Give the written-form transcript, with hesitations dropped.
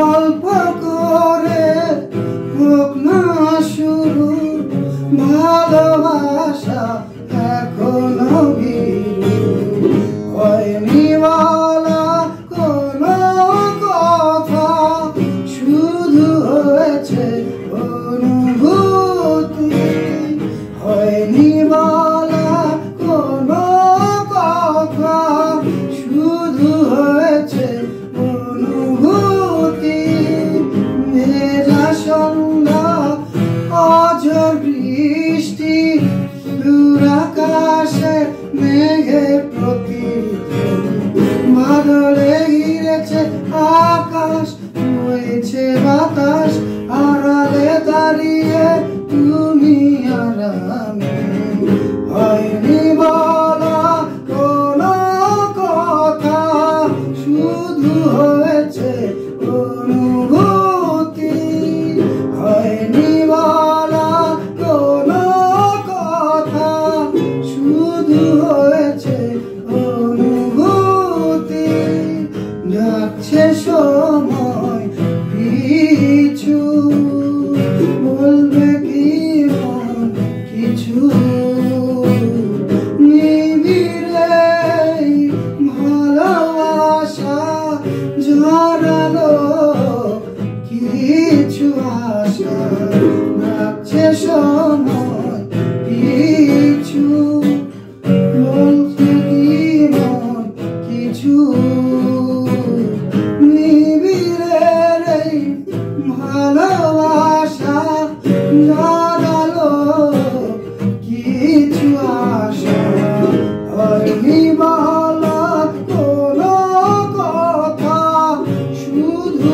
অল্প করে হোক না শুরু ভালোবাসা এখনো হয়নি বলা কোনো কথা, শুধু হয়েছে অনুভূতি। হয়নি বলা কোনো কথা, শুধু হয়েছে অনুভূতি। ভেজা সন্ধ্যা অঝোর বৃষ্টি, দূর আকাশে মেঘের প্রতিধ্বনি। বাদলে ঘিরেছে আকাশ, বইছে বাতাস, আড়ালে দাঁড়িয়ে তুমি আর আমি। হয়নি বলা কোনো কথা, শুধু হয়েছে অনুভূতি। হয়নি বলা কোনো কথা, শুধু হয়েছে অনুভূতি। যাচ্ছে সময় পিছু, বলবে কি মন কিছু। নিবিড়ে ভালোবাসা জড়ালো কিছু আশা। যাচ্ছে সময় পিছু, বলছে কি মন কিছু। নিবিড়ে ভালোবাসা জড়ালো কিছু আশা। হয়নি বলা কোনো কথা, শুধু